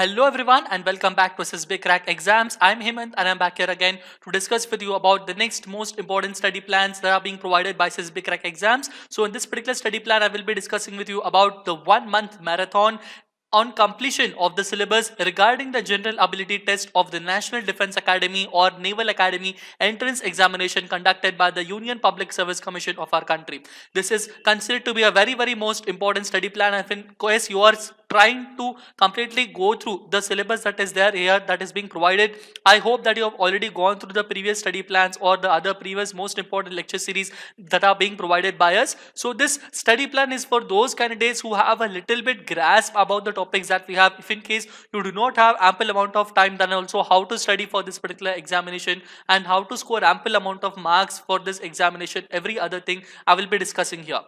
Hello everyone and welcome back to SSB Crack Exams. I'm Hemant and I'm back here again to discuss with you about the next most important study plans that are being provided by SSB Crack Exams. So in this particular study plan, I will be discussing with you about the 1 month marathon on completion of the syllabus regarding the general ability test of the National Defence Academy or Naval Academy entrance examination conducted by the Union Public Service Commission of our country. This is considered to be a very most important study plan. I think yes, you are trying to completely go through the syllabus that is there here, that is being provided. I hope that you have already gone through the previous study plans or the other previous most important lecture series that are being provided by us. So this study plan is for those candidates who have a little bit grasp about the topics that we have. If in case you do not have ample amount of time, then also how to study for this particular examination and how to score ample amount of marks for this examination, every other thing I will be discussing here.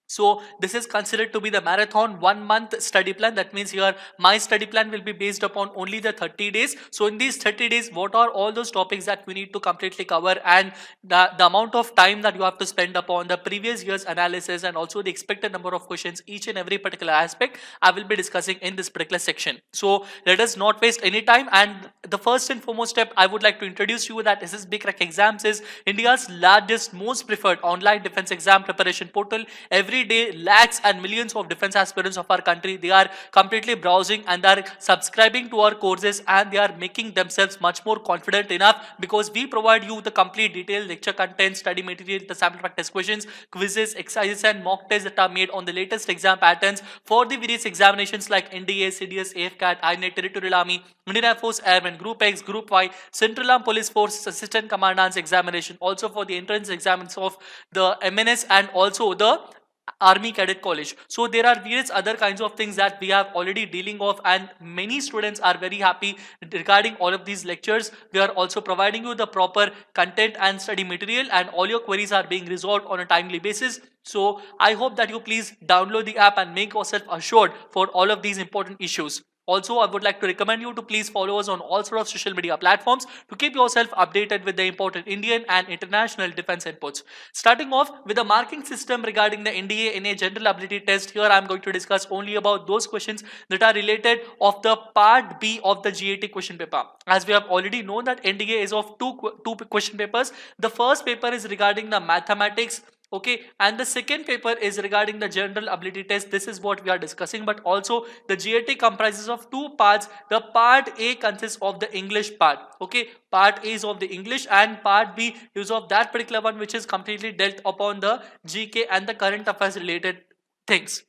So this is considered to be the marathon 1 month study plan. That means here my study plan will be based upon only the 30 days. So in these 30 days, what are all those topics that we need to completely cover, and the amount of time that you have to spend upon the previous year's analysis and also the expected number of questions, each and every particular aspect I will be discussing in this particular section. So let us not waste any time, and the first and foremost step I would like to introduce you that SSB Crack Exams is India's largest, most preferred online defense exam preparation portal. Every day, lakhs and millions of defense aspirants of our country, they are completely browsing and they are subscribing to our courses, and they are making themselves much more confident enough because we provide you the complete detailed lecture content, study material, the sample practice questions, quizzes, exercises and mock tests that are made on the latest exam patterns for the various examinations like NDA, CDS, AFCAT, INET, Territorial Army, Indian Air Force Airmen, Group X, Group Y, Central Armed Police Force, Assistant Commandant's examination, also for the entrance exams of the MNS and also the Army Cadet College. So there are various other kinds of things that we have already dealing of, and many students are very happy regarding all of these lectures. We are also providing you the proper content and study material, and all your queries are being resolved on a timely basis. So I hope that you please download the app and make yourself assured for all of these important issues. Also, I would like to recommend you to please follow us on all sort of social media platforms to keep yourself updated with the important Indian and international defense inputs. Starting off with the marking system regarding the NDA in a general ability test, here I am going to discuss only about those questions that are related of the part B of the GAT question paper. As we have already known that NDA is of two question papers. The first paper is regarding the mathematics, okay, and the second paper is regarding the general ability test. This is what we are discussing, but also the GAT comprises of two parts. The part A consists of the English part, okay, part A is of the English and part B is of that particular one which is completely dealt upon the GK and the current affairs related things.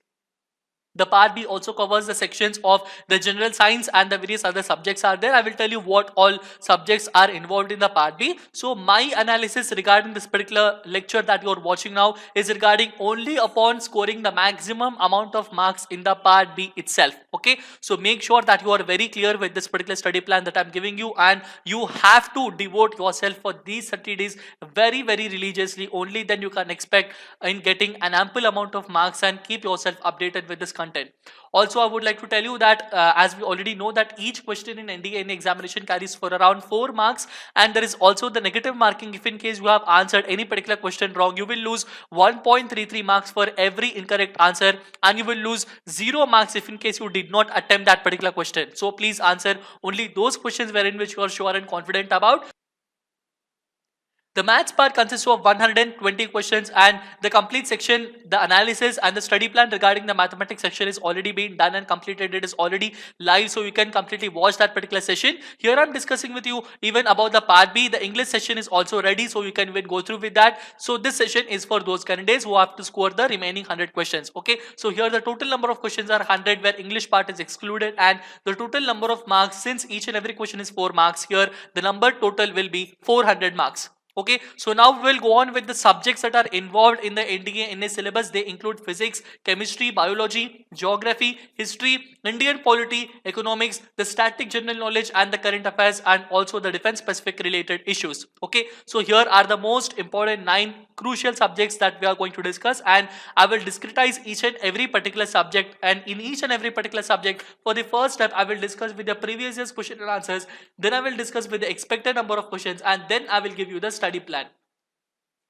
The part B also covers the sections of the general science and the various other subjects are there. I will tell you what all subjects are involved in the part B. So my analysis regarding this particular lecture that you are watching now is regarding only upon scoring the maximum amount of marks in the part B itself. Okay, so make sure that you are very clear with this particular study plan that I'm giving you, and you have to devote yourself for these 30 days very religiously. Only then you can expect in getting an ample amount of marks, and keep yourself updated with this content. Also, I would like to tell you that as we already know that each question in NDA examination carries for around 4 marks, and there is also the negative marking. If in case you have answered any particular question wrong, you will lose 1.33 marks for every incorrect answer, and you will lose 0 marks if in case you did not attempt that particular question. So please answer only those questions wherein which you are sure and confident about. The maths part consists of 120 questions, and the complete section, the analysis and the study plan regarding the mathematics section is already been done and completed. It is already live, so you can completely watch that particular session. Here I'm discussing with you even about the part B. The English session is also ready, so you can even go through with that. So this session is for those candidates who have to score the remaining 100 questions. Okay, so here the total number of questions are 100, where English part is excluded, and the total number of marks, since each and every question is 4 marks, here the number total will be 400 marks. Okay, so now we will go on with the subjects that are involved in the NDA NA syllabus. They include physics, chemistry, biology, geography, history, Indian polity, economics, the static general knowledge and the current affairs, and also the defense specific related issues. Okay, so here are the most important 9 crucial subjects that we are going to discuss, and I will discretize each and every particular subject, and in each and every particular subject, for the first step I will discuss with the previous year's question and answers, then I will discuss with the expected number of questions, and then I will give you the study plan.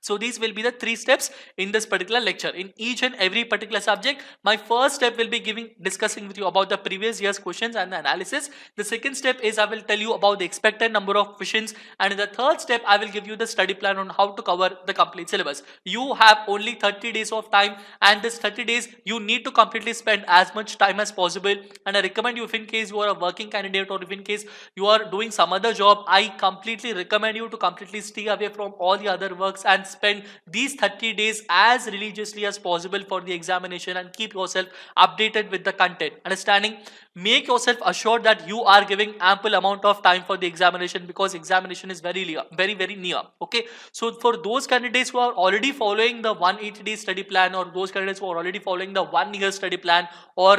So these will be the 3 steps in this particular lecture. In each and every particular subject, my first step will be discussing with you about the previous year's questions and the analysis. The second step is I will tell you about the expected number of questions, and in the third step I will give you the study plan on how to cover the complete syllabus. You have only 30 days of time, and this 30 days you need to completely spend as much time as possible. And I recommend you, if in case you are a working candidate or if in case you are doing some other job, I completely recommend you to completely stay away from all the other works and spend these 30 days as religiously as possible for the examination, and keep yourself updated with the content. Understanding? Make yourself assured that you are giving ample amount of time for the examination, because examination is very near. Okay, so for those candidates who are already following the 180-day study plan, or those candidates who are already following the 1-year study plan, or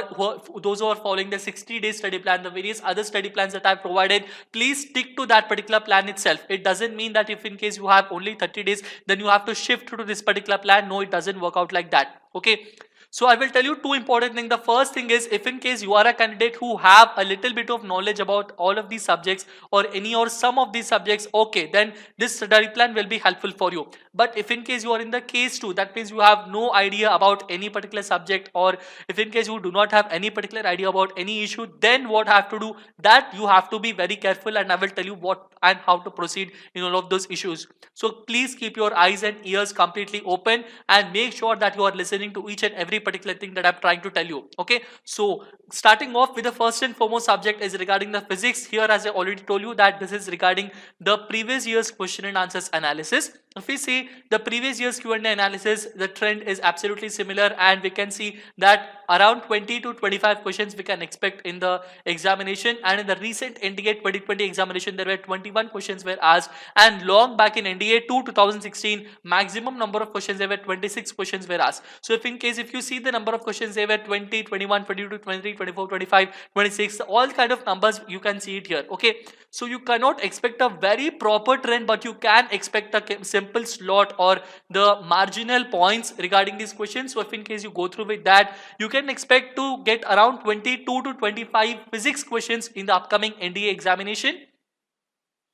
those who are following the 60-day study plan, the various other study plans that I have provided, please stick to that particular plan itself. It doesn't mean that if in case you have only 30 days, then you have to shift to this particular plan. No, it doesn't work out like that. Okay. So I will tell you 2 important things. The first thing is, if in case you are a candidate who have a little bit of knowledge about all of these subjects, or any or some of these subjects, okay, then this study plan will be helpful for you. But if in case you are in the case 2, that means you have no idea about any particular subject, or if in case you do not have any particular idea about any issue, then what I have to do, that you have to be very careful, and I will tell you what and how to proceed in all of those issues. So please keep your eyes and ears completely open, and make sure that you are listening to each and every particular thing that I'm trying to tell you. Okay, so starting off with the first and foremost subject is regarding the physics. Here, as I already told you, that this is regarding the previous year's question and answers analysis. If we see the previous year's Q&A analysis, the trend is absolutely similar, and we can see that around 20 to 25 questions we can expect in the examination. And in the recent NDA 2020 examination, there were 21 questions were asked, and long back in NDA 2016, maximum number of questions, there were 26 questions were asked. So if in case if you see the number of questions, they were 20, 21, 22, 23, 24, 25, 26, all kind of numbers, you can see it here. Okay, so you cannot expect a very proper trend, but you can expect a simple slot or the marginal points regarding these questions. So if in case you go through with that, you can expect to get around 22 to 25 physics questions in the upcoming NDA examination.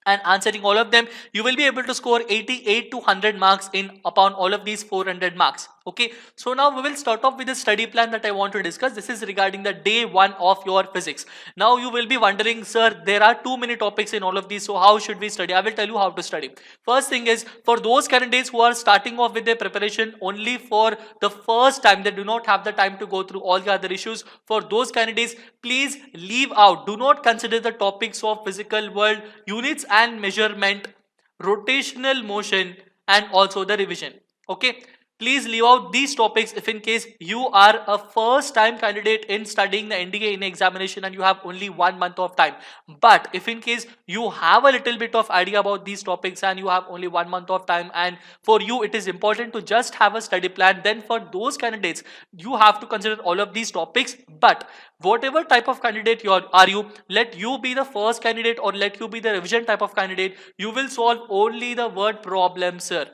And answering all of them, you will be able to score 88 to 100 marks in upon all of these 400 marks. Okay, so now we will start off with the study plan that I want to discuss. This is regarding the day 1 of your physics. Now you will be wondering, sir, there are too many topics in all of these, so how should we study? I will tell you how to study. First thing is, for those candidates who are starting off with their preparation only for the first time, they do not have the time to go through all the other issues. For those candidates, please leave out, do not consider the topics of physical world, units and measurement, rotational motion, and also the revision. Okay, please leave out these topics if in case you are a first time candidate in studying the NDA in examination and you have only 1 month of time. But if in case you have a little bit of idea about these topics and you have only 1 month of time, and for you it is important to just have a study plan, then for those candidates you have to consider all of these topics. But whatever type of candidate you are you, let you be the first candidate or let you be the revision type of candidate, you will solve only the word problem, sir.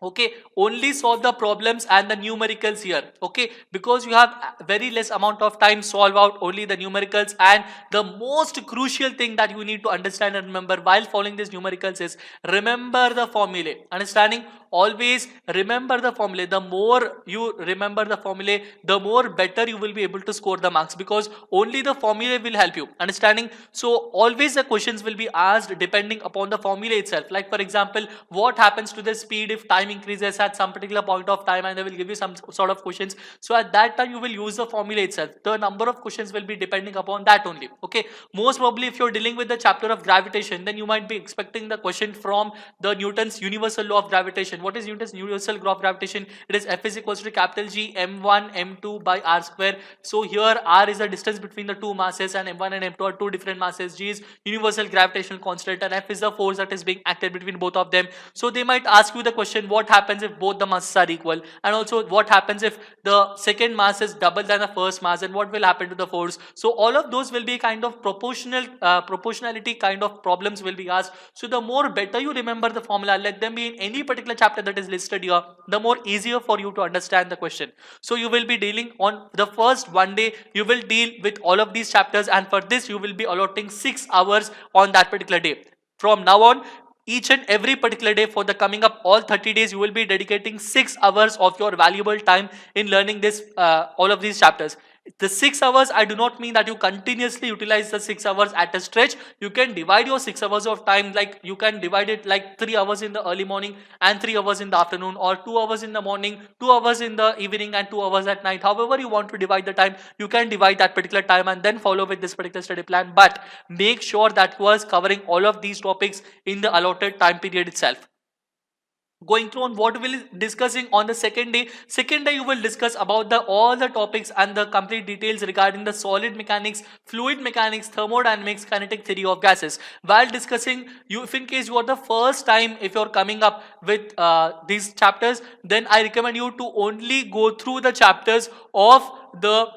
Okay, only solve the problems and the numericals here. Okay, because you have very less amount of time, solve out only the numericals. And the most crucial thing that you need to understand and remember while following these numericals is remember the formulae. Understanding? Always remember the formulae. The more you remember the formulae, the more better you will be able to score the marks, because only the formulae will help you. Understanding? So always the questions will be asked depending upon the formula itself. Like for example, what happens to the speed if time increases at some particular point of time, and they will give you some sort of questions. So at that time you will use the formula itself. The number of questions will be depending upon that only. Okay, most probably if you're dealing with the chapter of gravitation, then you might be expecting the question from the Newton's universal law of gravitation. What is Newton's universal law of gravitation? It is F is equals to capital G m1 m2 by r square. So here r is the distance between the two masses, and m1 and m2 are two different masses. G is universal gravitational constant, and F is the force that is being acted between both of them. So they might ask you the question, what happens if both the masses are equal, and also what happens if the second mass is double than the first mass, and what will happen to the force. So all of those will be kind of proportionality kind of problems will be asked. So the more better you remember the formula, let them be in any particular chapter that is listed here, the more easier for you to understand the question. So you will be dealing on the first 1 day, you will deal with all of these chapters, and for this you will be allotting 6 hours on that particular day. From now on, each and every particular day for the coming up all 30 days, you will be dedicating 6 hours of your valuable time in learning this all of these chapters. The 6 hours, I do not mean that you continuously utilize the 6 hours at a stretch. You can divide your 6 hours of time, like you can divide it like 3 hours in the early morning and 3 hours in the afternoon, or 2 hours in the morning, 2 hours in the evening and 2 hours at night. However you want to divide the time, you can divide that particular time and then follow with this particular study plan. But make sure that you are covering all of these topics in the allotted time period itself. Going through on what we will discussing on the second day. Second day you will discuss about the all the topics and the complete details regarding the solid mechanics, fluid mechanics, thermodynamics, kinetic theory of gases. While discussing, you, if in case you are the first time, if you're coming up with these chapters, then I recommend you to only go through the chapters of the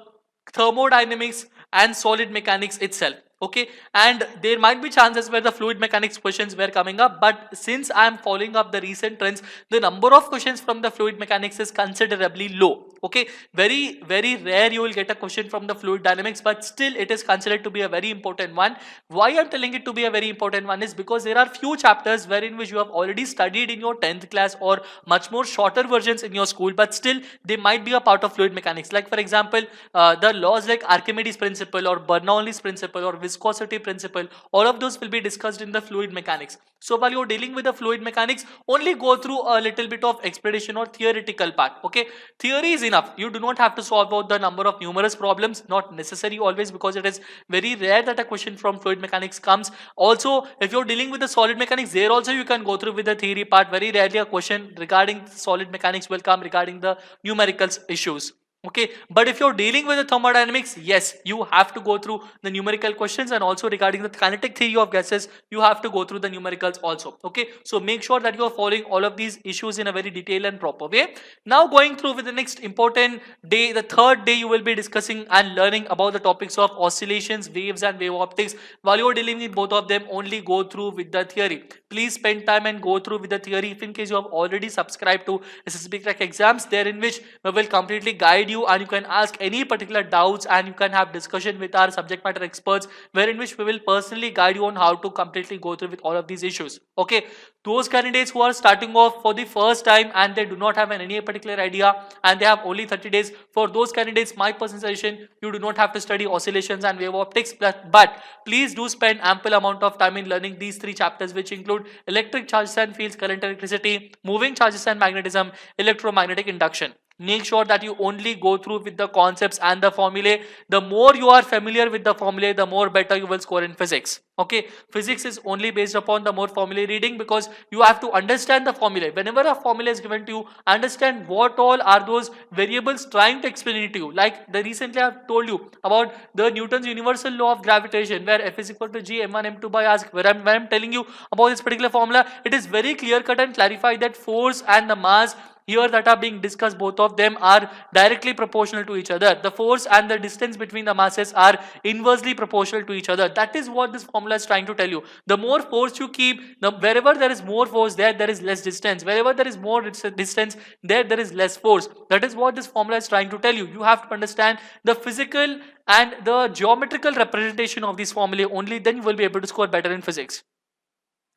thermodynamics and solid mechanics itself. Okay, and there might be chances where the fluid mechanics questions were coming up, but since I am following up the recent trends, the number of questions from the fluid mechanics is considerably low. Okay, very rare you will get a question from the fluid dynamics, but still it is considered to be a very important one. Why I'm telling it to be a very important one is because there are few chapters wherein which you have already studied in your 10th class or much more shorter versions in your school, but still they might be a part of fluid mechanics. Like for example, the laws like Archimedes principle or Bernoulli's principle or viscosity principle, all of those will be discussed in the fluid mechanics. So while you're dealing with the fluid mechanics, only go through a little bit of explanation or theoretical part. Okay, theory is enough. You do not have to solve out the number of numerous problems, not necessary always, because it is very rare that a question from fluid mechanics comes. Also, if you're dealing with the solid mechanics, there also you can go through with the theory part. Very rarely a question regarding solid mechanics will come regarding the numericals issues. Okay, but if you're dealing with the thermodynamics, yes, you have to go through the numerical questions, and also regarding the kinetic theory of gases, you have to go through the numericals also. Okay, so make sure that you are following all of these issues in a very detailed and proper way. Now going through with the next important day, the third day, you will be discussing and learning about the topics of oscillations, waves and wave optics. While you are dealing with both of them, only go through with the theory. Please spend time and go through with the theory. If in case you have already subscribed to SSB Crack Exams, there in which we will completely guide you, and you can ask any particular doubts, and you can have discussion with our subject matter experts, wherein which we will personally guide you on how to completely go through with all of these issues. Okay, those candidates who are starting off for the first time and they do not have any particular idea and they have only 30 days, for those candidates, my personal suggestion, you do not have to study oscillations and wave optics, but please do spend ample amount of time in learning these 3 chapters, which include electric charges and fields, current, electricity, moving charges and magnetism, electromagnetic induction. Make sure that you only go through with the concepts and the formulae. The more you are familiar with the formulae, the more better you will score in physics. Okay, physics is only based upon the more formulae reading, because you have to understand the formulae. Whenever a formula is given to you, understand what all are those variables trying to explain it to you. Like the recently I have told you about the Newton's universal law of gravitation, where F is equal to G m1 m2 by r. When I'm telling you about this particular formula, it is very clear cut and clarified that force and the mass here that are being discussed, both of them are directly proportional to each other. The force and the distance between the masses are inversely proportional to each other. That is what this formula is trying to tell you. The more force you keep, wherever there is more force, there is less distance. Wherever there is more distance, there is less force. That is what this formula is trying to tell you. You have to understand the physical and the geometrical representation of this formula. Only then you will be able to score better in physics.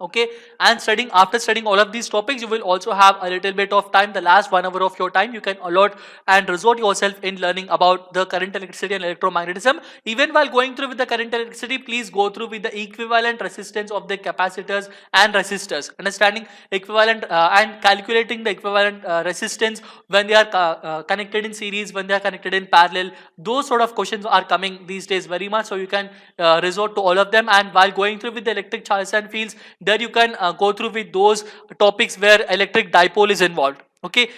Okay, and after studying all of these topics, you will also have a little bit of time. The last 1 hour of your time you can allot and resort yourself in learning about the current, electricity and electromagnetism. Even while going through with the current, electricity, please go through with the equivalent resistance of the capacitors and resistors. Understanding equivalent and calculating the equivalent resistance when they are connected in series, when they are connected in parallel. Those sort of questions are coming these days very much, so you can resort to all of them. And while going through with the electric charges and fields, there you can go through with those topics where electric dipole is involved. Okay,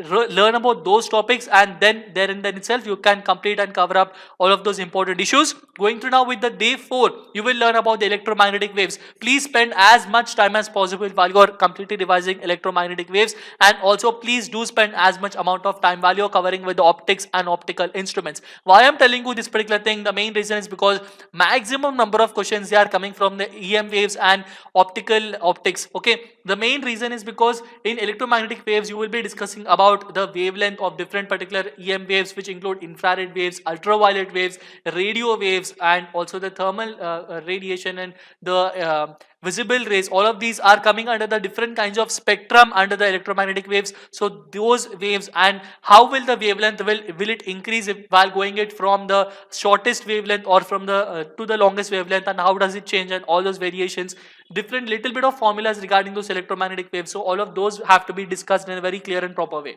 learn about those topics, and then there in itself you can complete and cover up all of those important issues. Going through now with the day 4, you will learn about the electromagnetic waves. Please spend as much time as possible while you are completely revising electromagnetic waves, and also please do spend as much amount of time while you are covering with the optics and optical instruments. Why I am telling you this particular thing, the main reason is because maximum number of questions they are coming from the EM waves and optics. Okay, the main reason is because in electromagnetic waves you will be discussing about the wavelength of different particular EM waves, which include infrared waves, ultraviolet waves, radio waves, and also the thermal radiation and the visible rays, all of these are coming under the different kinds of spectrum under the electromagnetic waves. So those waves, and how will the wavelength, will it increase while going it from the shortest wavelength or from the to the longest wavelength, and how does it change, and all those variations, different little bit of formulas regarding those electromagnetic waves. So all of those have to be discussed in a very clear and proper way.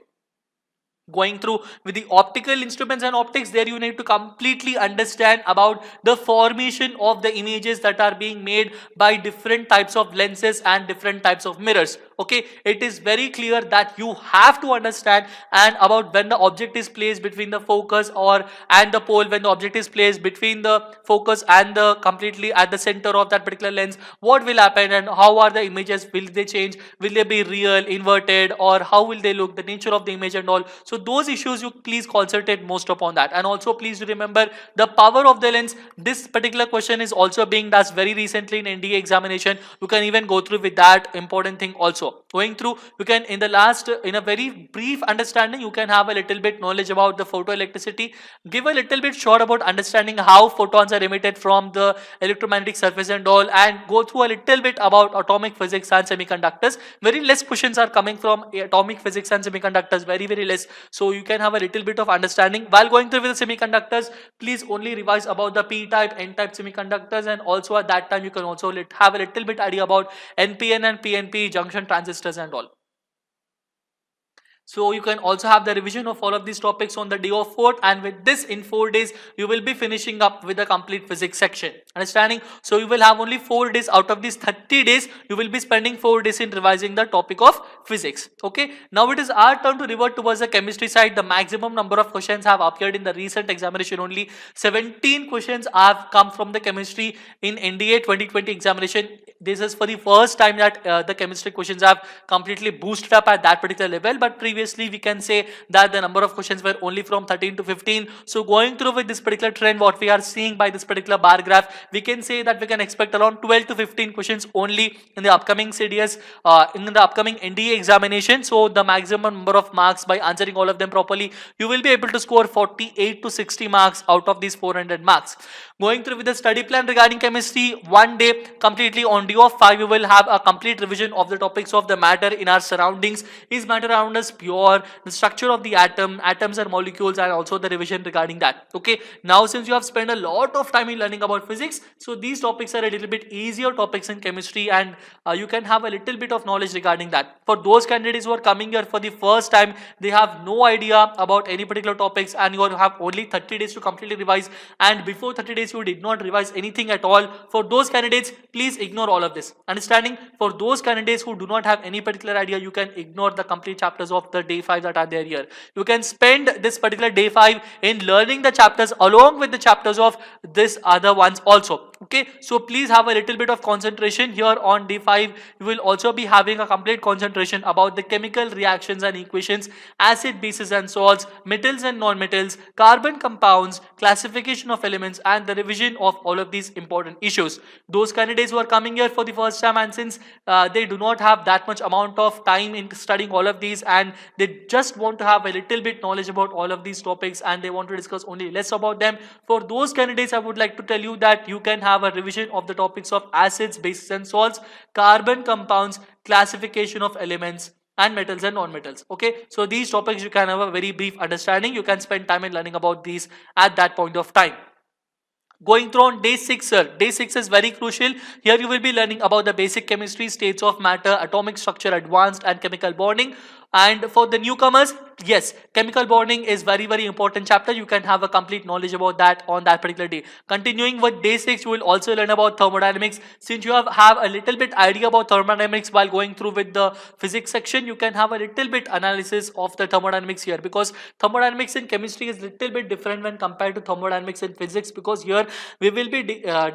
Going through with the optical instruments and optics, there you need to completely understand about the formation of the images that are being made by different types of lenses and different types of mirrors. Okay, it is very clear that you have to understand and about when the object is placed between the focus or and the pole, when the object is placed between the focus and the completely at the center of that particular lens, what will happen and how are the images, will they change, will they be real, inverted, or how will they look, the nature of the image and all. So those issues you please concentrate most upon that. And also please remember the power of the lens. This particular question is also being asked very recently in NDA examination. You can even go through with that important thing also. Going through, you can in a very brief understanding, you can have a little bit knowledge about the photoelectricity, give a little bit short about understanding how photons are emitted from the electromagnetic surface and all, and go through a little bit about atomic physics and semiconductors. Very less questions are coming from atomic physics and semiconductors, very less. So you can have a little bit of understanding. While going through with the semiconductors, please only revise about the p-type, n-type semiconductors, and also at that time you can also have a little bit idea about NPN and PNP junction transistors and all. So you can also have the revision of all of these topics on the day of 4th, and with this in 4 days you will be finishing up with the complete physics section. Understanding? So you will have only 4 days out of these 30 days, you will be spending 4 days in revising the topic of physics. Okay, now it is our turn to revert towards the chemistry side. The maximum number of questions have appeared in the recent examination. Only 17 questions have come from the chemistry in NDA 2020 examination. This is for the first time that the chemistry questions have completely boosted up at that particular level, but previously we can say that the number of questions were only from 13 to 15. So going through with this particular trend, what we are seeing by this particular bar graph, we can say that we can expect around 12 to 15 questions only in the upcoming CDS, in the upcoming NDA examination. So the maximum number of marks, by answering all of them properly, you will be able to score 48 to 60 marks out of these 400 marks. Going through with the study plan regarding chemistry, one day completely on day of 5 you will have a complete revision of the topics of the matter in our surroundings. Is matter around us pure, the structure of the atoms and molecules, and also the revision regarding that. Okay, now since you have spent a lot of time in learning about physics, so these topics are a little bit easier topics in chemistry, and you can have a little bit of knowledge regarding that. For those candidates who are coming here for the first time, they have no idea about any particular topics, and you have only 30 days to completely revise, and before 30 days you did not revise anything at all. For those candidates, please ignore all of this. Understanding? For those candidates who do not have any particular idea, you can ignore the complete chapters of the day 5 that are there here. You can spend this particular day 5 in learning the chapters along with the chapters of this other ones also. Okay, so please have a little bit of concentration here on day 5. You will also be having a complete concentration about the chemical reactions and equations, acid, bases and salts, metals and non-metals, carbon compounds, classification of elements, and the revision of all of these important issues. Those candidates who are coming here for the first time, and since they do not have that much amount of time in studying all of these, and they just want to have a little bit knowledge about all of these topics, and they want to discuss only less about them, for those candidates I would like to tell you that you can have a revision of the topics of acids, bases and salts, carbon compounds, classification of elements, and metals and non-metals. Okay, so these topics you can have a very brief understanding. You can spend time in learning about these at that point of time. Going through on day 6, sir. Day 6 is very crucial. Here you will be learning about the basic chemistry, states of matter, atomic structure, advanced and chemical bonding. And for the newcomers, yes, chemical bonding is very important chapter. You can have a complete knowledge about that on that particular day. Continuing with day 6, you will also learn about thermodynamics. Since you have a little bit idea about thermodynamics while going through with the physics section, you can have a little bit analysis of the thermodynamics here, because thermodynamics in chemistry is little bit different when compared to thermodynamics in physics, because here we will be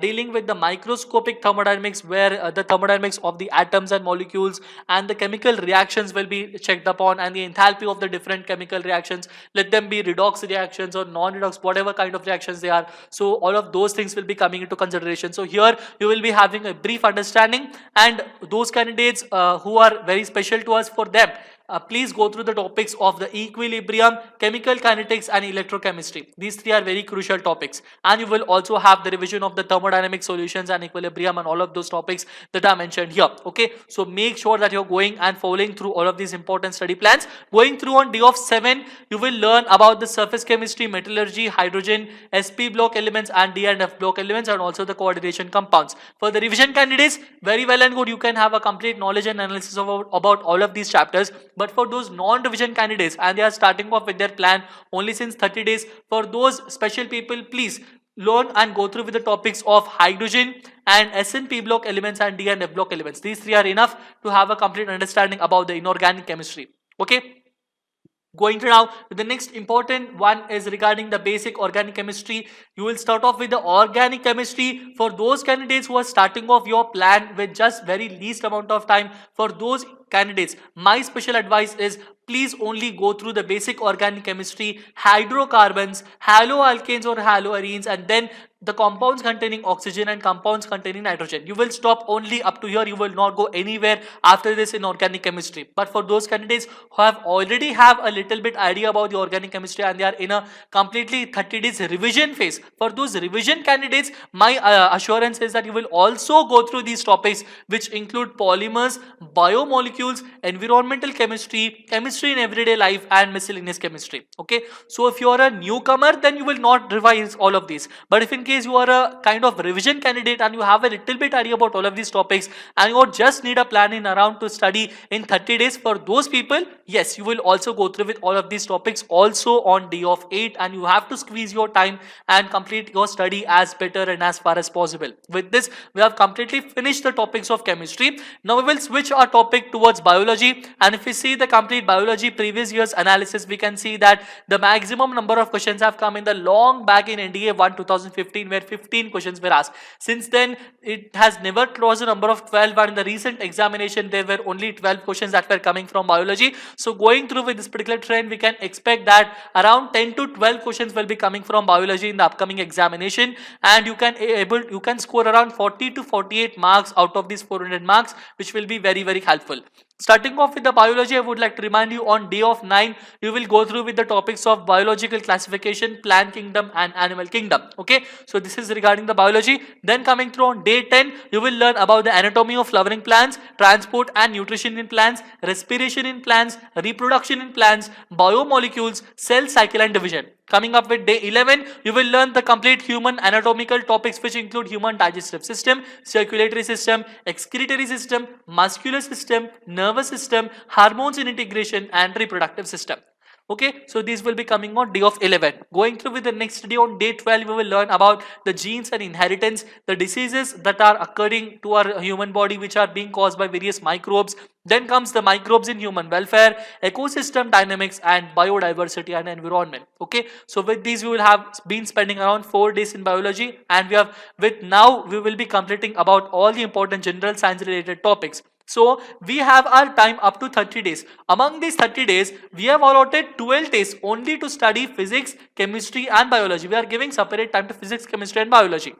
dealing with the microscopic thermodynamics, where the thermodynamics of the atoms and molecules and the chemical reactions will be checked upon, and the enthalpy of the different chemical reactions, let them be redox reactions or non-redox, whatever kind of reactions they are. So all of those things will be coming into consideration. So here you will be having a brief understanding, and those candidates who are very special to us, for them please go through the topics of the equilibrium, chemical kinetics and electrochemistry. These three are very crucial topics, and you will also have the revision of the thermodynamic solutions and equilibrium and all of those topics that are mentioned here. Okay, so make sure that you're going and following through all of these important study plans. Going through on day of 7, you will learn about the surface chemistry, metallurgy, hydrogen, sp block elements and d and f block elements, and also the coordination compounds. For the revision candidates, very well and good, you can have a complete knowledge and analysis about all of these chapters. But for those non-revision candidates and they are starting off with their plan only since 30 days, for those special people, please learn and go through with the topics of hydrogen and S and P block elements and D and F block elements. These three are enough to have a complete understanding about the inorganic chemistry. Okay. Going to now, the next important one is regarding the basic organic chemistry. You will start off with the organic chemistry. For those candidates who are starting off your plan with just very least amount of time, for those candidates, my special advice is please only go through the basic organic chemistry, hydrocarbons, haloalkanes or haloarenes, and then the compounds containing oxygen and compounds containing nitrogen. You will stop only up to here. You will not go anywhere after this in organic chemistry. But for those candidates who have already have a little bit idea about the organic chemistry and they are in a completely 30 days revision phase, for those revision candidates, my assurance is that you will also go through these topics, which include polymers, biomolecules, environmental chemistry, chemistry in everyday life, and miscellaneous chemistry. Okay, so if you are a newcomer, then you will not revise all of these. But if in case you are a kind of revision candidate and you have a little bit idea about all of these topics and you just need a plan in around to study in 30 days, for those people, yes, you will also go through with all of these topics also on day of 8, and you have to squeeze your time and complete your study as better and as far as possible. With this, we have completely finished the topics of chemistry. Now we will switch our topic towards biology, and if we see the complete biology previous year's analysis, we can see that the maximum number of questions have come in the long back in NDA 1 2015, where 15 questions were asked. Since then, it has never crossed the number of 12, and in the recent examination there were only 12 questions that were coming from biology. So going through with this particular trend, we can expect that around 10 to 12 questions will be coming from biology in the upcoming examination, and you can score around 40 to 48 marks out of these 400 marks, which will be very helpful. Starting off with the biology, I would like to remind you on day of 9, you will go through with the topics of biological classification, plant kingdom and animal kingdom. Okay, so this is regarding the biology. Then coming through on day 10, you will learn about the anatomy of flowering plants, transport and nutrition in plants, respiration in plants, reproduction in plants, biomolecules, cell cycle and division. Coming up with day 11, you will learn the complete human anatomical topics, which include human digestive system, circulatory system, excretory system, muscular system, nervous system, hormones in integration and reproductive system. Okay, so these will be coming on day of 11. Going through with the next day on day 12, we will learn about the genes and inheritance, the diseases that are occurring to our human body which are being caused by various microbes. Then comes the microbes in human welfare, ecosystem dynamics and biodiversity and environment. Okay, so with these we will have been spending around 4 days in biology, and we will be completing about all the important general science related topics. So we have our time up to 30 days. Among these 30 days, we have allotted 12 days only to study physics, chemistry and biology. We are giving separate time to physics, chemistry and biology.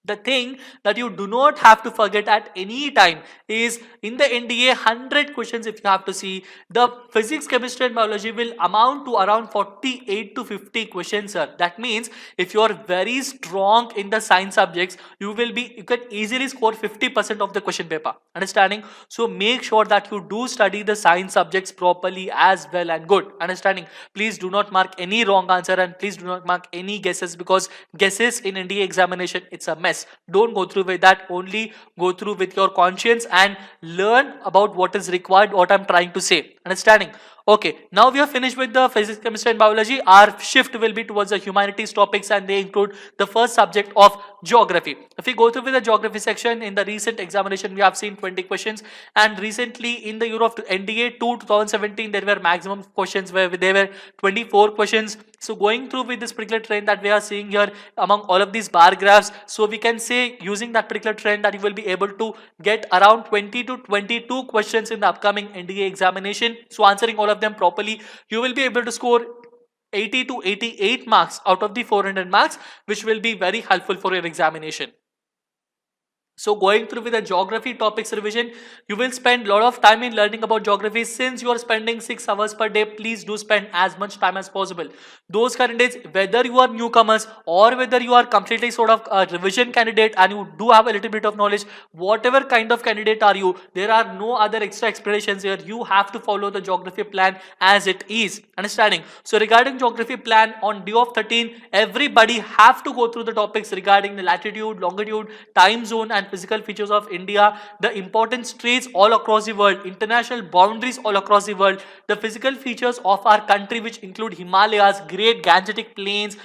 The thing that you do not have to forget at any time is in the NDA 100 questions, if you have to see, the physics, chemistry and biology will amount to around 48 to 50 questions, sir. That means if you are very strong in the science subjects, you can easily score 50% of the question paper. Understanding? So make sure that you do study the science subjects properly as well and good. Understanding? Please do not mark any wrong answer and please do not mark any guesses, because guesses in NDA examination, it's a mess. Don't go through with that. Only go through with your conscience and learn about what is required, what I'm trying to say. Understanding? Okay, now we are finished with the physics, chemistry and biology. Our shift will be towards the humanities topics, and they include the first subject of geography. If we go through with the geography section, in the recent examination we have seen 20 questions, and recently in the year of NDA 2017 there were maximum questions where there were 24 questions. So going through with this particular trend that we are seeing here among all of these bar graphs, so we can say using that particular trend that you will be able to get around 20 to 22 questions in the upcoming NDA examination. So answering all of them properly, you will be able to score 80 to 88 marks out of the 400 marks, which will be very helpful for your examination. So going through with the geography topics revision, you will spend a lot of time in learning about geography. Since you are spending 6 hours per day, please do spend as much time as possible. Those candidates, whether you are newcomers or whether you are completely sort of a revision candidate and you do have a little bit of knowledge, whatever kind of candidate are you, there are no other extra explanations here. You have to follow the geography plan as it is. Understanding? So regarding geography plan on day of 13, everybody have to go through the topics regarding the latitude, longitude, time zone and physical features of India, the important straits all across the world, international boundaries all across the world, the physical features of our country which include Himalayas, Great Gangetic Plains,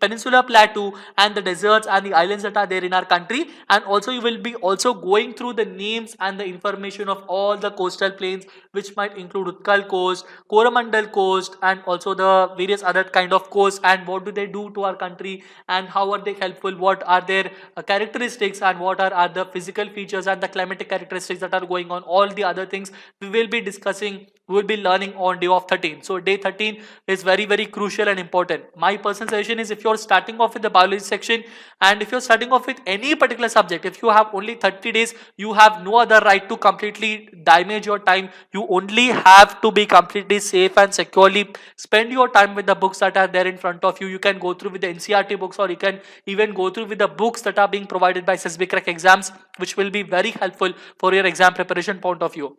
Peninsula Plateau and the deserts and the islands that are there in our country. And also you will be also going through the names and the information of all the coastal plains which might include Utkal coast, Coromandel coast and also the various other kind of coasts, and what do they do to our country and how are they helpful, what are their characteristics and what are the physical features and the climatic characteristics that are going on. All the other things we will be discussing, we will be learning on day of 13. So day 13 is very crucial and important. My personal suggestion is, if you're starting off with the biology section and if you're starting off with any particular subject, if you have only 30 days, you have no other right to completely damage your time. You only have to be completely safe and securely spend your time with the books that are there in front of you. You can go through with the NCERT books, or you can even go through with the books that are being provided by SSB Crack Exams, which will be very helpful for your exam preparation point of view.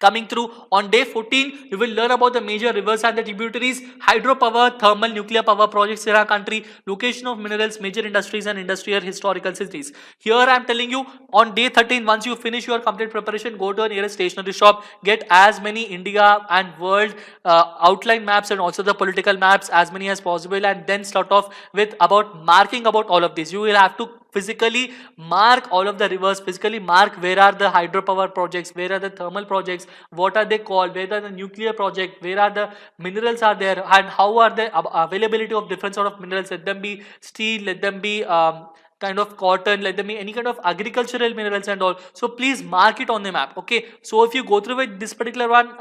Coming through on day 14, you will learn about the major rivers and the tributaries, hydropower, thermal, nuclear power projects in our country, location of minerals, major industries and industrial historical cities. Here I am telling you, on day 13, once you finish your complete preparation, go to a nearest stationery shop, get as many India and world outline maps and also the political maps, as many as possible, and then start off with about marking about all of this. You will have to physically mark all of the rivers, physically mark where are the hydropower projects, where are the thermal projects, what are they called, where are the nuclear project, where are the minerals are there, and how are the availability of different sort of minerals. Let them be steel, let them be kind of cotton, let them be any kind of agricultural minerals and all. So please mark it on the map. Okay, so if you go through with this particular one,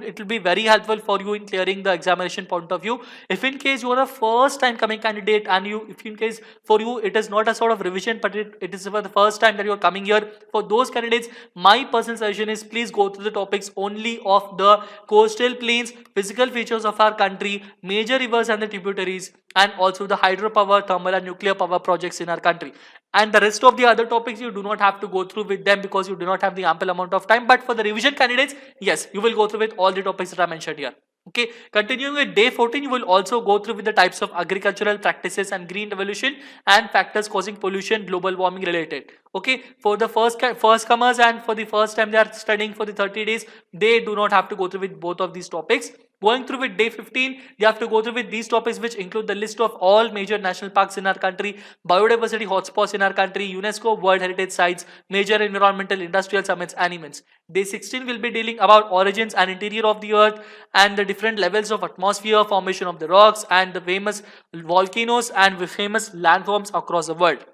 it will be very helpful for you in clearing the examination point of view. If in case you are a first time coming candidate and if in case for you it is not a sort of revision, but it is for the first time that you are coming here, for those candidates, my personal suggestion is, please go through the topics only of the coastal plains, physical features of our country, major rivers and the tributaries, and also the hydropower, thermal and nuclear power projects in our country. And the rest of the other topics you do not have to go through with them because you do not have the ample amount of time. But for the revision candidates, yes, you will go through with all the topics that I mentioned here. Okay, continuing with day 14, you will also go through with the types of agricultural practices and green revolution and factors causing pollution, global warming related. Okay, for the first comers and for the first time they are studying for the 30 days, they do not have to go through with both of these topics. Going through with day 15, they have to go through with these topics, which include the list of all major national parks in our country, biodiversity hotspots in our country, UNESCO World Heritage Sites, major environmental industrial summits and events. Day 16 will be dealing about origins and interior of the earth and the different levels of atmosphere, formation of the rocks and the famous volcanoes and famous landforms across the world.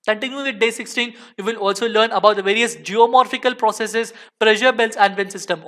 Continuing with day 16, you will also learn about the various geomorphical processes, pressure belts and wind system.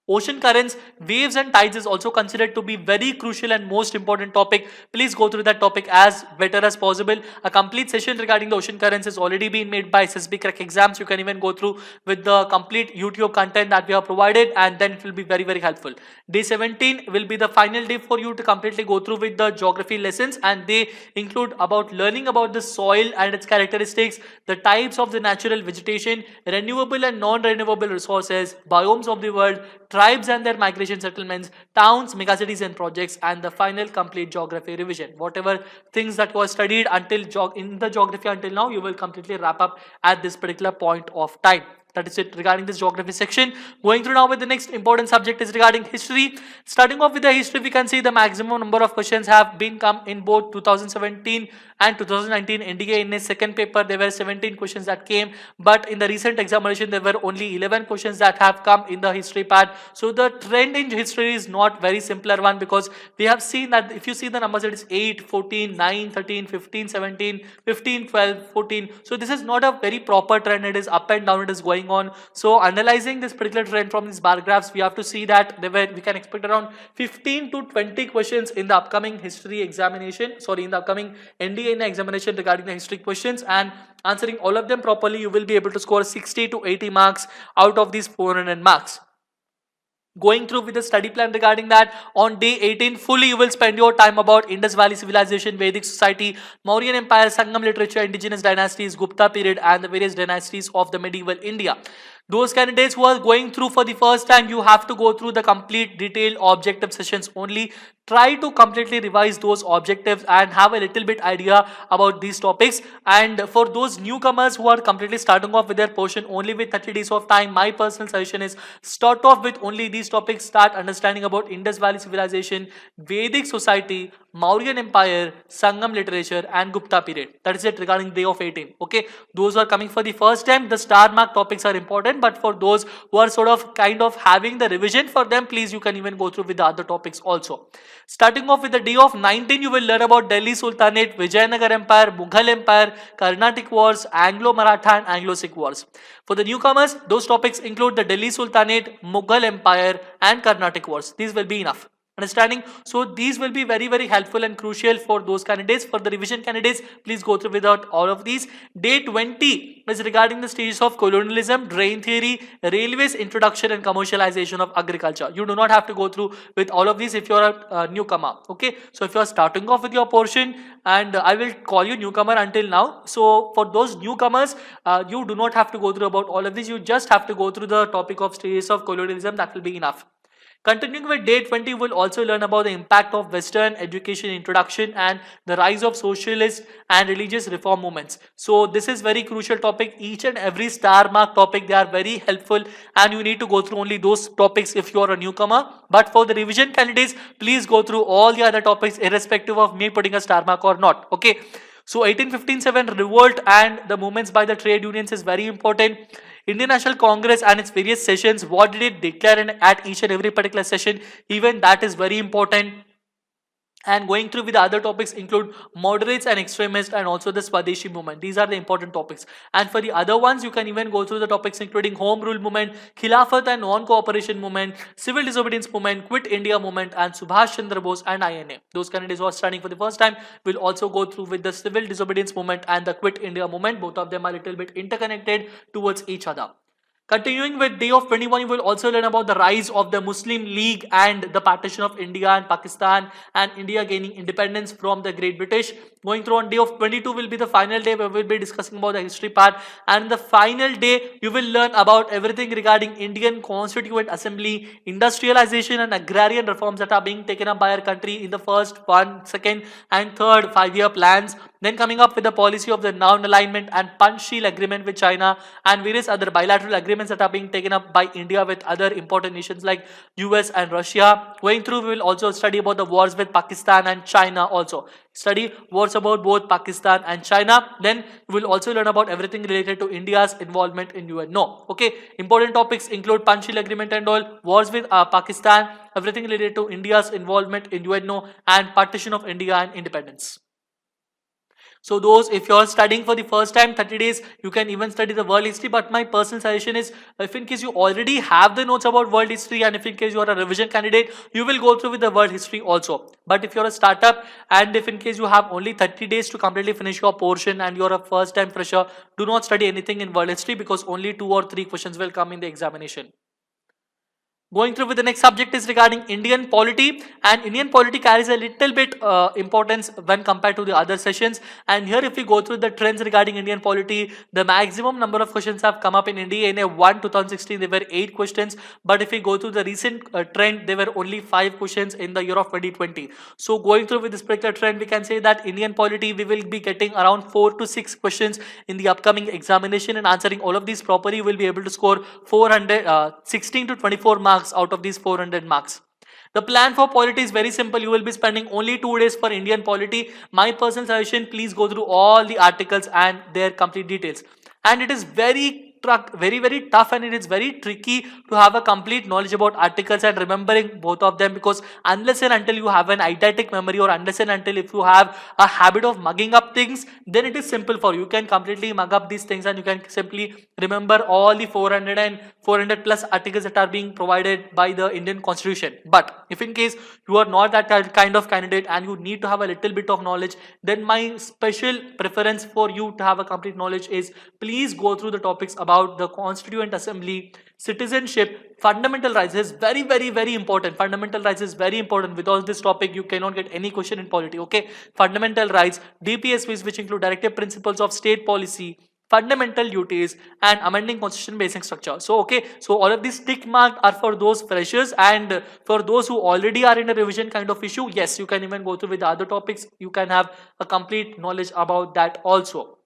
Ocean currents, waves and tides is also considered to be very crucial and most important topic. Please go through that topic as better as possible. A complete session regarding the ocean currents has already been made by SSB Crack Exams. You can even go through with the complete YouTube content that we have provided, and then it will be very helpful. Day 17 will be the final day for you to completely go through with the geography lessons, and they include about learning about the soil and its characteristics, the types of the natural vegetation, renewable and non-renewable resources, biomes of the world, tribes and their migration settlements, towns, megacities and projects, and the final complete geography revision. Whatever things that was studied until in the geography until now, you will completely wrap up at this particular point of time. That is it regarding this geography section. Going through now with the next important subject is regarding history. Starting off with the history, we can see the maximum number of questions have been come in both 2017 and 2019 NDA. In a second paper, there were 17 questions that came, but in the recent examination, there were only 11 questions that have come in the history part. So the trend in history is not very simpler one, because we have seen that if you see the numbers, it is 8, 14, 9, 13, 15, 17, 15, 12, 14. So this is not a very proper trend. It is up and down. It is going on. So analyzing this particular trend from these bar graphs, we have to see that we can expect around 15 to 20 questions in the upcoming history examination, in the upcoming NDA in the examination regarding the history questions, and answering all of them properly, you will be able to score 60 to 80 marks out of these 400 marks. Going through with the study plan regarding that, on day 18 fully you will spend your time about Indus Valley Civilization, Vedic Society, Mauryan Empire, Sangam literature, indigenous dynasties, Gupta period, and the various dynasties of the medieval India. Those candidates who are going through for the first time, you have to go through the complete detailed objective sessions only. Try to completely revise those objectives and have a little bit idea about these topics. And for those newcomers who are completely starting off with their portion only with 30 days of time, my personal suggestion is start off with only these topics. Start understanding about Indus Valley Civilization, Vedic Society, Mauryan Empire, Sangam literature, and Gupta period. That is it regarding day of 18. Okay, those who are coming for the first time, the star mark topics are important, but for those who are sort of kind of having the revision for them, please you can even go through with the other topics also. Starting off with the day of 19, you will learn about Delhi Sultanate, Vijayanagar Empire, Mughal Empire, Carnatic Wars, Anglo-Maratha and Anglo-Sikh Wars. For the newcomers, those topics include the Delhi Sultanate, Mughal Empire and Carnatic Wars. These will be enough. Understanding? So these will be very helpful and crucial for those candidates. For the revision candidates, please go through without all of these. Day 20 is regarding the stages of colonialism, drain theory, railways, introduction and commercialization of agriculture. You do not have to go through with all of these if you are a newcomer. Okay, so if you are starting off with your portion, and I will call you newcomer until now. So for those newcomers, you do not have to go through about all of these. You just have to go through the topic of stages of colonialism. That will be enough. Continuing with day 20, we'll also learn about the impact of Western education introduction and the rise of socialist and religious reform movements. So this is very crucial topic. Each and every star mark topic, they are very helpful, and you need to go through only those topics if you are a newcomer. But for the revision candidates, please go through all the other topics irrespective of me putting a star mark or not. Okay. So 1857 revolt and the movements by the trade unions is very important. Indian National Congress and its various sessions, what did it declare at each and every particular session, even that is very important. And going through with the other topics include moderates and extremists and also the Swadeshi movement. These are the important topics. And for the other ones, you can even go through the topics including Home Rule movement, Khilafat and non-cooperation movement, Civil disobedience movement, Quit India movement, and Subhash Chandra Bose and INA. Those candidates who are studying for the first time will also go through with the Civil disobedience movement and the Quit India movement. Both of them are a little bit interconnected towards each other. Continuing with day of 21, you will also learn about the rise of the Muslim League and the partition of India and Pakistan and India gaining independence from the Great British. Going through on day of 22 will be the final day where we will be discussing about the history part, and the final day you will learn about everything regarding Indian Constituent Assembly, industrialization and agrarian reforms that are being taken up by our country in the first, 1, 2nd and 3rd 5-year plans. Then coming up with the policy of the non-alignment and Panchsheel agreement with China and various other bilateral agreements that are being taken up by India with other important nations like US and Russia. Going through, we will also study about the wars with Pakistan and China also. Study wars about both Pakistan and China. Then we will also learn about everything related to India's involvement in UNO. Okay, important topics include Panchsheel agreement and all, wars with Pakistan, everything related to India's involvement in UNO, and partition of India and independence. So those, if you are studying for the first time 30 days, you can even study the world history. But my personal suggestion is, if in case you already have the notes about world history, and if in case you are a revision candidate, you will go through with the world history also. But if you are a startup, and if in case you have only 30 days to completely finish your portion and you are a first time fresher, do not study anything in world history, because only 2 or 3 questions will come in the examination. Going through with the next subject is regarding Indian polity, and Indian polity carries a little bit importance when compared to the other sessions. And here if we go through the trends regarding Indian polity, the maximum number of questions have come up in India. In a 2016 there were 8 questions, but if we go through the recent trend, there were only 5 questions in the year of 2020. So going through with this particular trend, we can say that Indian polity, we will be getting around 4 to 6 questions in the upcoming examination, and answering all of these properly will be able to score 16 to 24 marks out of these 400 marks. The plan for polity is very simple. You will be spending only 2 days for Indian polity. My personal suggestion, please go through all the articles and their complete details. And it is very very tough, and it is very tricky to have a complete knowledge about articles and remembering both of them, because unless and until you have an eidetic memory, or unless and until if you have a habit of mugging up things, then it is simple for you. You can completely mug up these things and you can simply remember all the 400 plus articles that are being provided by the Indian Constitution. But if in case you are not that kind of candidate and you need to have a little bit of knowledge, then my special preference for you to have a complete knowledge is, please go through the topics about the Constituent Assembly, citizenship, fundamental rights is very important. Fundamental rights is very important. Without this topic you cannot get any question in polity. Okay, fundamental rights, DPSPs, which include directive principles of state policy, fundamental duties, and amending constitution basic structure. So okay, so all of these tick marked are for those freshers, and for those who already are in a revision kind of issue, yes, you can even go through with the other topics. You can have a complete knowledge about that also.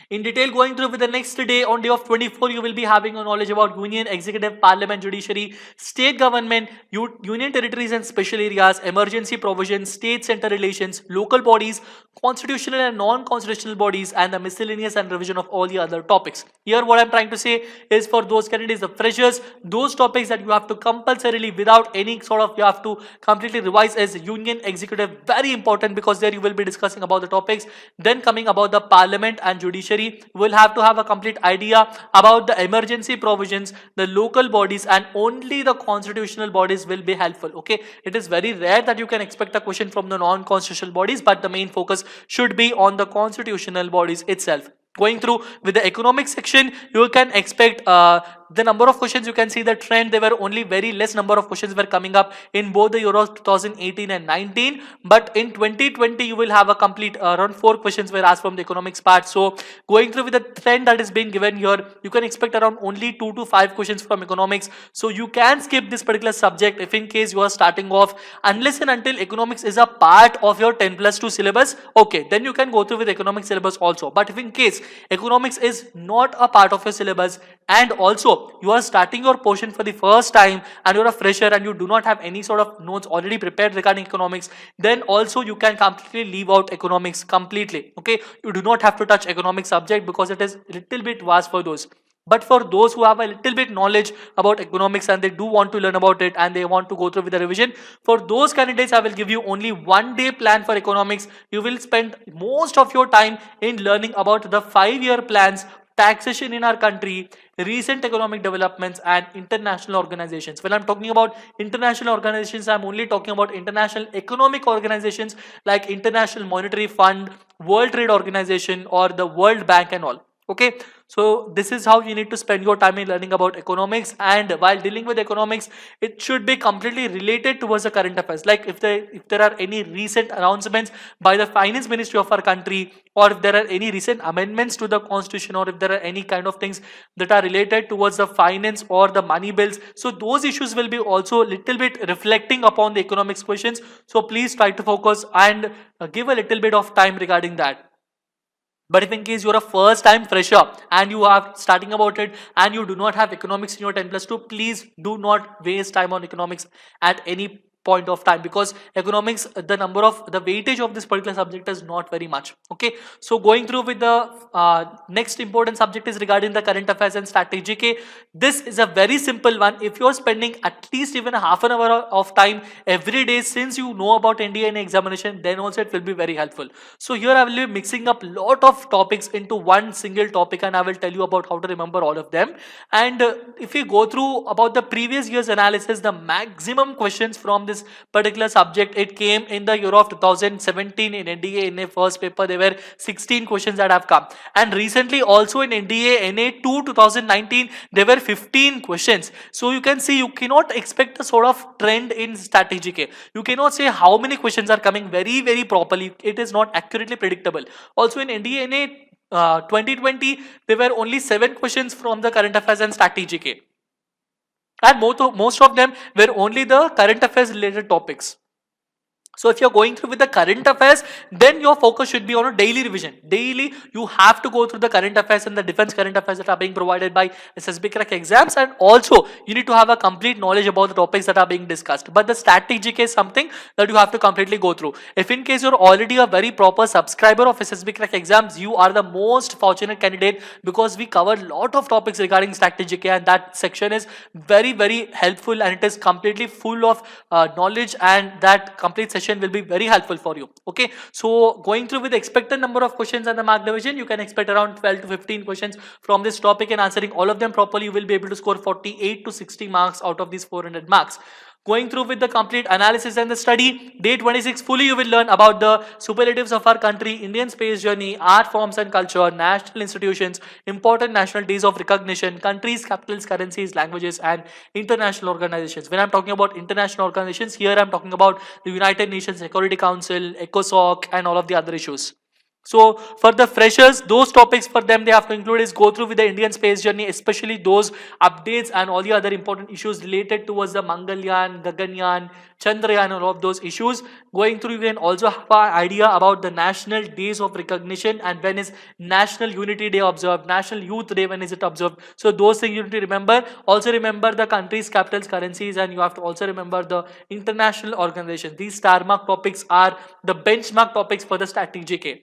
In detail, going through with the next day, on day of 24, you will be having a knowledge about union, executive, parliament, judiciary, state government, union territories and special areas, emergency provisions, state-center relations, local bodies, constitutional and non-constitutional bodies, and the miscellaneous and revision of all the other topics. Here what I'm trying to say is, for those candidates, the freshers, those topics that you have to compulsorily, without any sort of, you have to completely revise is union, executive, very important, because there you will be discussing about the topics. Then coming about the parliament and judiciary, you will have to have a complete idea about the emergency provisions, the local bodies, and only the constitutional bodies will be helpful. Okay, it is very rare that you can expect a question from the non-constitutional bodies, but the main focus should be on the constitutional bodies itself. Going through with the economic section, you can expect the number of questions. You can see the trend. There were only very less number of questions were coming up in both the Euros 2018 and 19, but in 2020 you will have a complete around 4 questions were asked from the economics part. So going through with the trend that is being given here, you can expect around only 2 to 5 questions from economics. So you can skip this particular subject if in case you are starting off, unless and until economics is a part of your 10+2 syllabus. Okay, then you can go through with economics syllabus also. But if in case economics is not a part of your syllabus, and also you are starting your portion for the first time, and you're a fresher and you do not have any sort of notes already prepared regarding economics, then also you can completely leave out economics completely. Okay, you do not have to touch economic subject because it is a little bit vast for those. But for those who have a little bit knowledge about economics and they do want to learn about it and they want to go through with the revision, for those candidates I will give you only 1 day plan for economics. You will spend most of your time in learning about the 5-year plans, taxation in our country, recent economic developments, and international organizations. When I'm talking about international organizations, I'm only talking about international economic organizations like International Monetary Fund, World Trade Organization, or the World Bank and all. Okay, so this is how you need to spend your time in learning about economics, and while dealing with economics, it should be completely related towards the current affairs. Like if there are any recent announcements by the finance ministry of our country, or if there are any recent amendments to the constitution, or if there are any kind of things that are related towards the finance or the money bills, so those issues will be also little bit reflecting upon the economics questions. So please try to focus and give a little bit of time regarding that. But if in case you're a first time fresher and you are starting about it and you do not have economics in your 10+2, please do not waste time on economics at any point of time, because economics, the weightage of this particular subject is not very much. Okay, so going through with the next important subject is regarding the current affairs and strategy. This is a very simple one. If you're spending at least even a half an hour of time every day, since you know about NDA examination, then also it will be very helpful. So here I will be mixing up lot of topics into one single topic, and I will tell you about how to remember all of them. And if you go through about the previous year's analysis, the maximum questions from this particular subject, it came in the year of 2017 in NDA in a first paper. There were 16 questions that have come, and recently also in NDA NA2 2019 there were 15 questions. So you can see you cannot expect a sort of trend in strategy K. You cannot say how many questions are coming very properly. It is not accurately predictable. Also in NDA NA 2020 there were only 7 questions from the current affairs and strategy K. And most of them were only the current affairs related topics. So if you're going through with the current affairs, then your focus should be on a daily revision. Daily, you have to go through the current affairs and the defense current affairs that are being provided by SSB crack exams, and also you need to have a complete knowledge about the topics that are being discussed. But the strategic is something that you have to completely go through. If in case you're already a very proper subscriber of SSB crack exams, you are the most fortunate candidate, because we cover a lot of topics regarding strategic, and that section is very helpful, and it is completely full of knowledge, and that complete session will be very helpful for you. Okay, so going through with the expected number of questions and the mark division, you can expect around 12 to 15 questions from this topic, and answering all of them properly, you will be able to score 48 to 60 marks out of these 400 marks. Going through with the complete analysis and the study, day 26 fully you will learn about the superlatives of our country, Indian space journey, art forms and culture, national institutions, important national days of recognition, countries, capitals, currencies, languages, and international organizations. When I'm talking about international organizations, here I'm talking about the United Nations Security Council, ECOSOC, and all of the other issues. So for the freshers, those topics for them they have to include is go through with the Indian space journey, especially those updates and all the other important issues related towards the Mangalyaan, Gaganyaan, Chandrayaan, and all of those issues. Going through, you can also have an idea about the national days of recognition, and when is National Unity Day observed, National Youth Day, when is it observed. So those things you need to remember. Also remember the countries, capitals, currencies, and you have to also remember the international organizations. These star mark topics are the benchmark topics for the strategic A.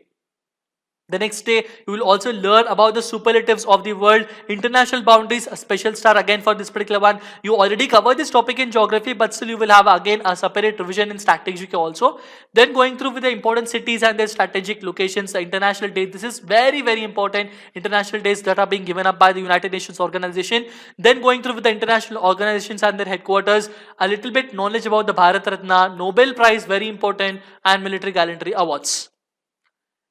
The next day, you will also learn about the superlatives of the world, international boundaries, a special star again for this particular one. You already covered this topic in geography, but still you will have again a separate revision in strategic also. Then going through with the important cities and their strategic locations, the international days. This is very important. International days that are being given up by the United Nations organization. Then going through with the international organizations and their headquarters, a little bit knowledge about the Bharat Ratna, Nobel Prize, very important, and military gallantry awards.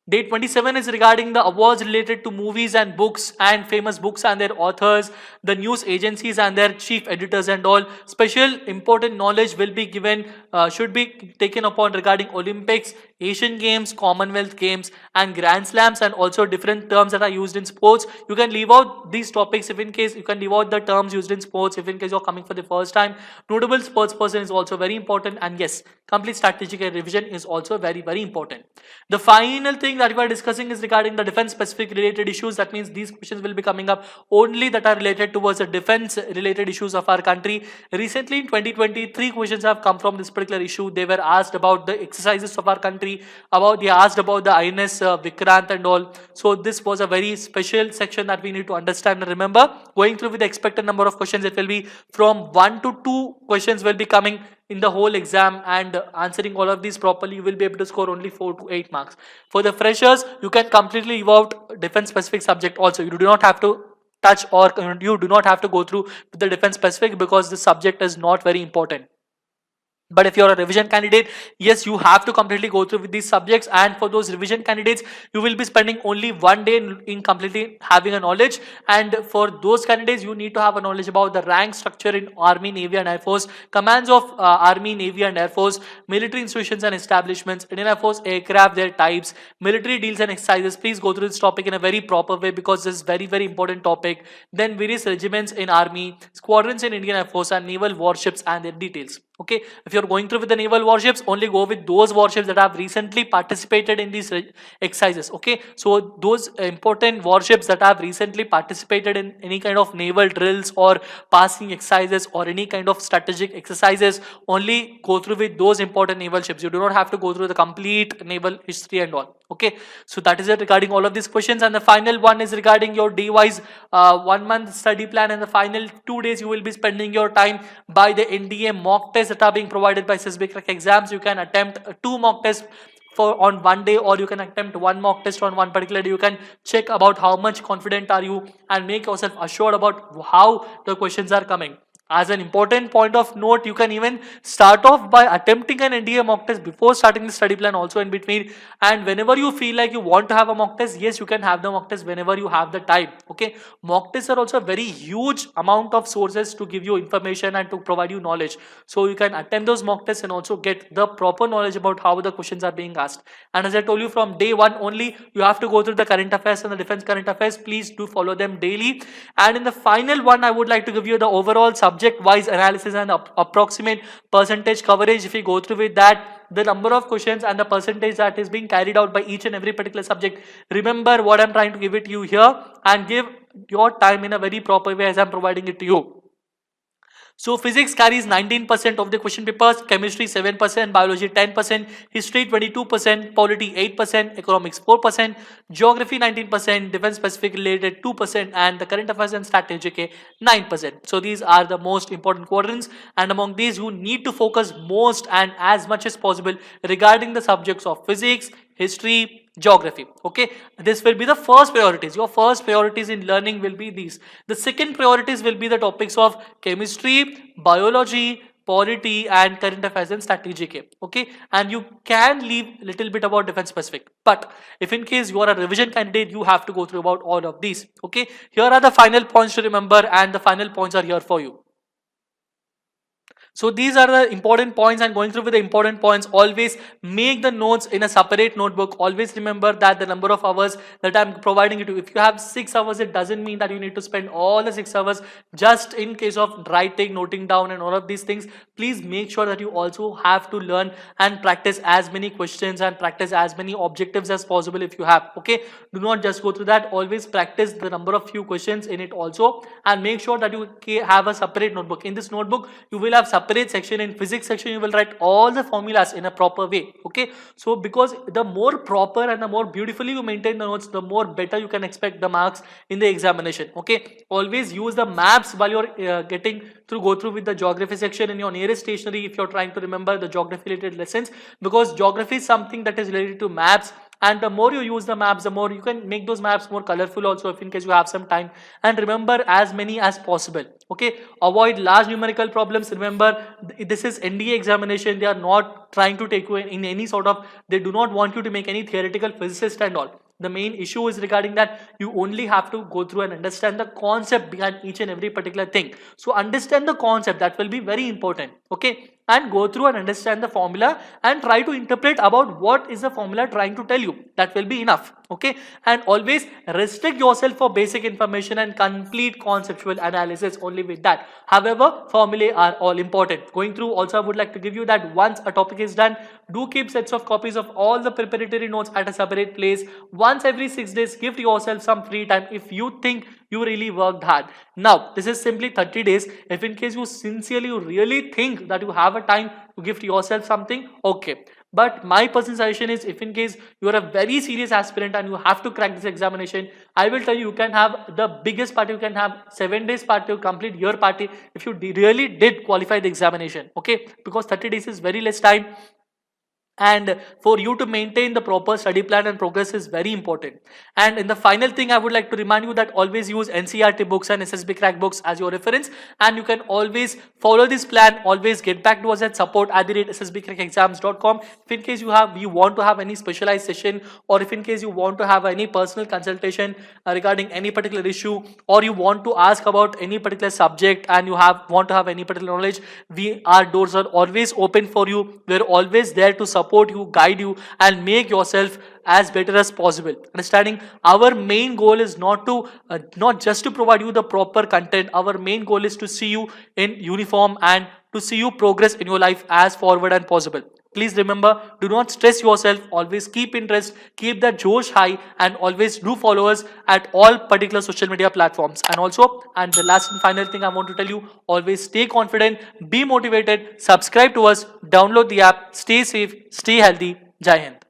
Day 27 is regarding the awards related to movies and books and famous books and their authors, the news agencies and their chief editors and all. Special important knowledge will be given, should be taken upon regarding Olympics, Asian Games, Commonwealth Games, and Grand Slams, and also different terms that are used in sports. You can leave out these topics if in case you can leave out the terms used in sports if in case you're coming for the first time. Notable sports person is also very important, and yes, complete strategic revision is also very important. The final thing that we are discussing is regarding the defense specific related issues. That means these questions will be coming up only that are related towards the defense related issues of our country. Recently in 2023 questions have come from this particular issue. They were asked about the exercises of our country, they asked about the INS Vikrant and all. So this was a very special section that we need to understand and remember. Going through with the expected number of questions, it will be from 1 to 2 questions will be coming in the whole exam, and answering all of these properly, you will be able to score only 4 to 8 marks. For the freshers, you can completely leave out defense specific subject also. You do not have to touch, or you do not have to go through with the defense specific, because this subject is not very important. But if you're a revision candidate, yes, you have to completely go through with these subjects, and for those revision candidates, you will be spending only 1 day in completely having a knowledge. And for those candidates, you need to have a knowledge about the rank structure in Army, Navy and Air Force, commands of Army, Navy and Air Force, military institutions and establishments, Indian Air Force aircraft, their types, military deals and exercises. Please go through this topic in a very proper way, because this is very important topic. Then various regiments in Army, squadrons in Indian Air Force, and naval warships and their details. Okay, if you're going through with the naval warships, only go with those warships that have recently participated in these exercises. Okay, so those important warships that have recently participated in any kind of naval drills or passing exercises or any kind of strategic exercises, only go through with those important naval ships. You do not have to go through the complete naval history and all. Okay, so that is it regarding all of these questions. And the final one is regarding your day-wise 1 month study plan, and the final 2 days you will be spending your time by the NDA mock tests that are being provided by SSB crack exams. You can attempt 2 mock tests on 1 day, or you can attempt 1 mock test on 1 particular day. You can check about how much confident are you and make yourself assured about how the questions are coming. As an important point of note, you can even start off by attempting an NDA mock test before starting the study plan also in between. And whenever you feel like you want to have a mock test, yes, you can have the mock test whenever you have the time. Okay, mock tests are also a very huge amount of sources to give you information and to provide you knowledge. So you can attempt those mock tests and also get the proper knowledge about how the questions are being asked. And as I told you, from day 1 only, you have to go through the current affairs and the defense current affairs. Please do follow them daily. And in the final one, I would like to give you the overall subject subject wise analysis and approximate percentage coverage. If we go through with that, the number of questions and the percentage that is being carried out by each and every particular subject, remember what I'm trying to give it to you here, and give your time in a very proper way as I'm providing it to you. So physics carries 19% of the question papers, chemistry 7%, biology 10%, history 22%, polity 8%, economics 4%, geography 19%, defense specific related 2%, and the current affairs and strategic 9%. So these are the most important quadrants, and among these you need to focus most and as much as possible regarding the subjects of physics, history, geography. Okay, this will be the first priorities. Your first priorities in learning will be these. The second priorities will be the topics of chemistry, biology, polity, and current affairs and strategic. Okay, and you can leave little bit about defense specific, but if in case you are a revision candidate, you have to go through about all of these. Okay, here are the final points to remember, and the final points are here for you. So these are the important points, and going through with the important points, always make the notes in a separate notebook. Always remember that the number of hours that I'm providing you to, if you have 6 hours, it doesn't mean that you need to spend all the 6 hours just in case of writing, noting down and all of these things. Please make sure that you also have to learn and practice as many questions and practice as many objectives as possible if you have. Okay, do not just go through that. Always practice the number of few questions in it also, and make sure that you have a separate notebook. In this notebook, you will have separate section. In physics section, you will write all the formulas in a proper way. Okay, so because the more proper and the more beautifully you maintain the notes, the more better you can expect the marks in the examination. Okay, always use the maps while you're go through with the geography section in your nearest stationery if you're trying to remember the geography related lessons, because geography is something that is related to maps, and the more you use the maps, the more you can make those maps more colorful also if in case you have some time, and remember as many as possible. Okay, avoid large numerical problems. Remember, this is NDA examination. They are not trying to take you in any sort of, they do not want you to make any theoretical physicist and all. The main issue is regarding that you only have to go through and understand the concept behind each and every particular thing. So understand the concept, that will be very important. Okay, and go through and understand the formula and try to interpret about what is the formula trying to tell you. That will be enough. Okay, and always restrict yourself for basic information and complete conceptual analysis only with that. However, formulae are all important. Going through also, I would like to give you that once a topic is done, do keep sets of copies of all the preparatory notes at a separate place. Once every 6 days, give yourself some free time if you think you really worked hard. Now, this is simply 30 days. If in case you sincerely, you really think that you have a time to give to yourself something, okay. But my personal suggestion is, if in case you are a very serious aspirant and you have to crack this examination, I will tell you, you can have the biggest party, you can have 7 days party, complete year party if you really did qualify the examination. Okay, because 30 days is very less time, and for you to maintain the proper study plan and progress is very important. And in the final thing, I would like to remind you that always use NCERT books and SSB crack books as your reference, and you can always follow this plan. Always get back to us at support@ssbcrackexams.com if in case you want to have any specialized session, or if in case you want to have any personal consultation regarding any particular issue, or you want to ask about any particular subject and you want to have any particular knowledge, our doors are always open for you. We're always there to support you, guide you, and make yourself as better as possible. Understanding, our main goal is not just to provide you the proper content. Our main goal is to see you in uniform and to see you progress in your life as forward and possible. Please remember, do not stress yourself. Always keep interest, keep that Josh high, and always do follow us at all particular social media platforms. And the last and final thing I want to tell you, always stay confident, be motivated, subscribe to us, download the app, stay safe, stay healthy. Jai Hind.